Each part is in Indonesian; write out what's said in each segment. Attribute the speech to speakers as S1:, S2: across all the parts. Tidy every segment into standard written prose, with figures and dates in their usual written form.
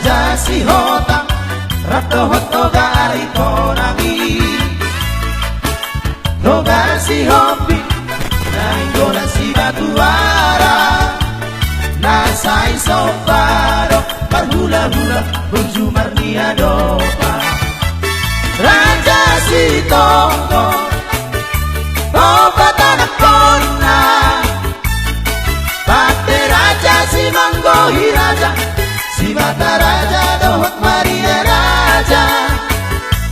S1: Raja si hotang Rato hotoga ari konangi Toga si hopi Nainggola si batuara Nasai soparo Berhula-hula berjumar niadopa Raja si tonggo Obat anak kona Pate raja si manggohi raja Si mata raja dohot Maria raja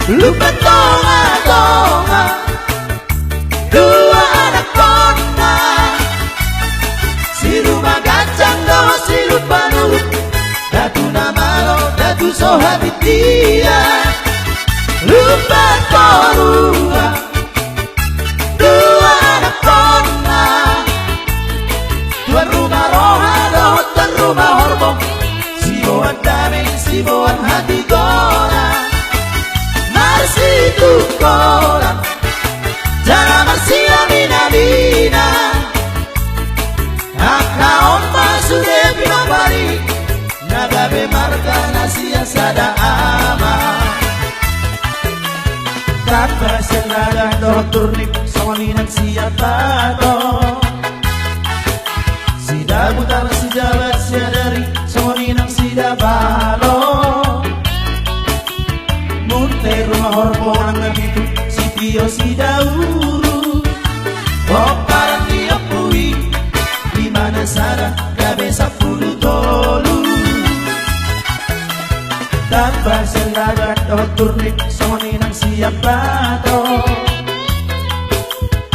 S1: Lupa tonga-tonga Dua anak kona Si rumah gacang dohot si lupa nurut Datu namalo datu sohabit dia Lupa korua Dua anak kona Tuan rumah roha dohot dan rumah horbong Siboan damai, siboan hati gora Marsi tu gora Jana marsi amina-mina Aka omba sude pinapari Nagabe marga nasia sada ama Tanpa senada doh turnik Sawalinan siapa toh Sida butar si jabat siadari Sawalinan sida balo Munte rumah horbo ang nabitu Si Tio sida uru Oparan dia pui Dimana sada gabe 10 tolu Tanpa sendaga doh turnik Sawalinan siapa toh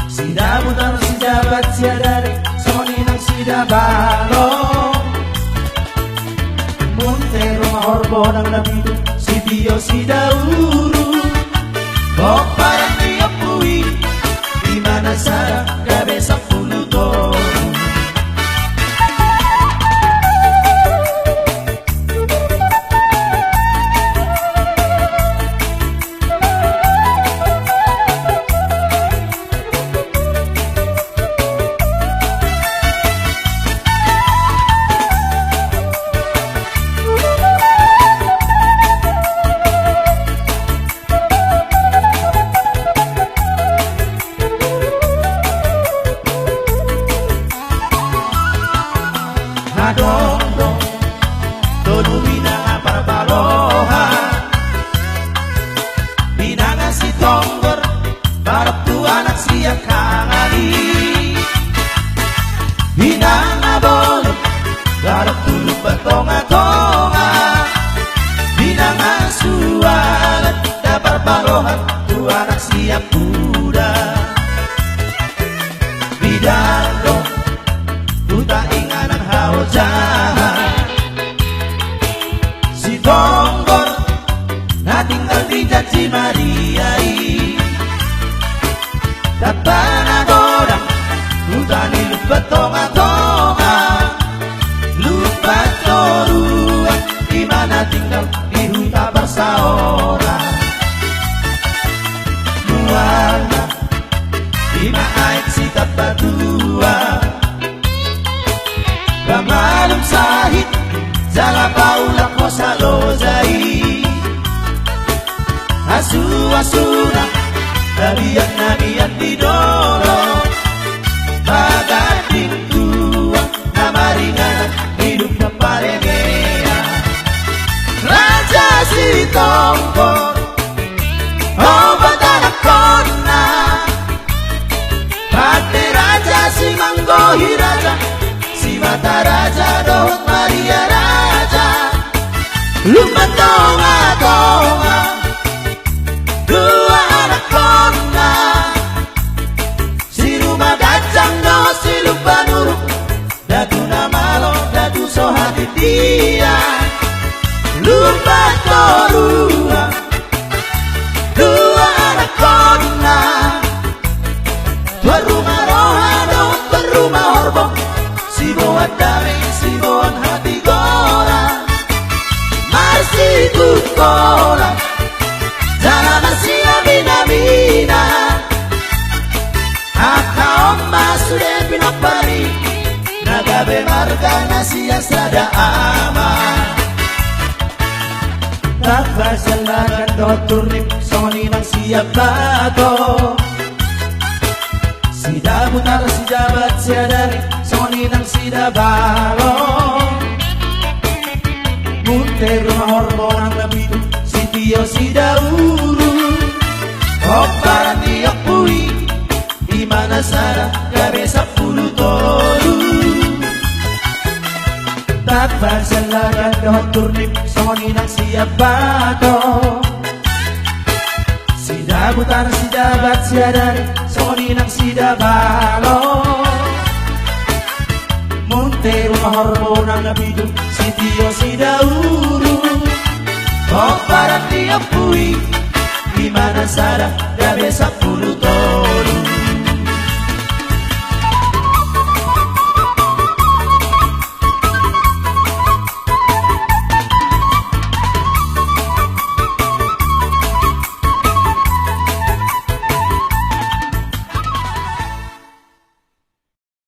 S1: Sida butar si jabat siadari Sawalinan sida balo Munte rumah horbo ng labido Si Tio si Dauru Bok parang dia pui Dimana sada gabe 10 tolu Nadong-dong Tolu binanga parbaloha Binanga si tongger Barap tu anak siya kangali Binanga bolong Barap tu lupa tonga-tonga Binanga sualan Dapar balohan Tu anak siya kuda Bidang-dong Buta inganan hao jahat Si tonggor Na tinggal di janji Mariai Dapat nagodang Buta ni lupa tonga-tonga Lupa toruan Dimana tinggal di huta bersaora Muala Lima aik si tapatua Bamalum sahit Jala paula ko sa lozai Asu-asuna Nabiyan didoro Bagating tua Na maringanan Hidup na parengea Raja si tongkol Obat anak kona Pate raja si manggohi raja Si mata raja dohot Maria raja Lumba tonga-tonga Dua anak kona Si rumah gacang dohot si lupa nuruk Datu namalo datu sohati dia Lumba torua Dua anak kona Tuan rumah roha dohot tuan rumah horbong Siboan damai, siboan hati gora Marsi kukola Jana marsi amina-mina Aka omba sude pinapari Nagabe marga nasiya sada ama Tapasalagan doturip soni ng siyabato Sida butar sidabat siadari soni ng sidabalo Muntero na hormon ang nabito si Tio Sidauru O para tiyak puwi di mana sana kabesa pulutolu Tapasalagan doturip soni ng siyabato Sida butar sidabat siadari soni ng sidabalo Montero mahormon ang nabito si Tio Sidauru O para tiyak puwi di mana sana kabesa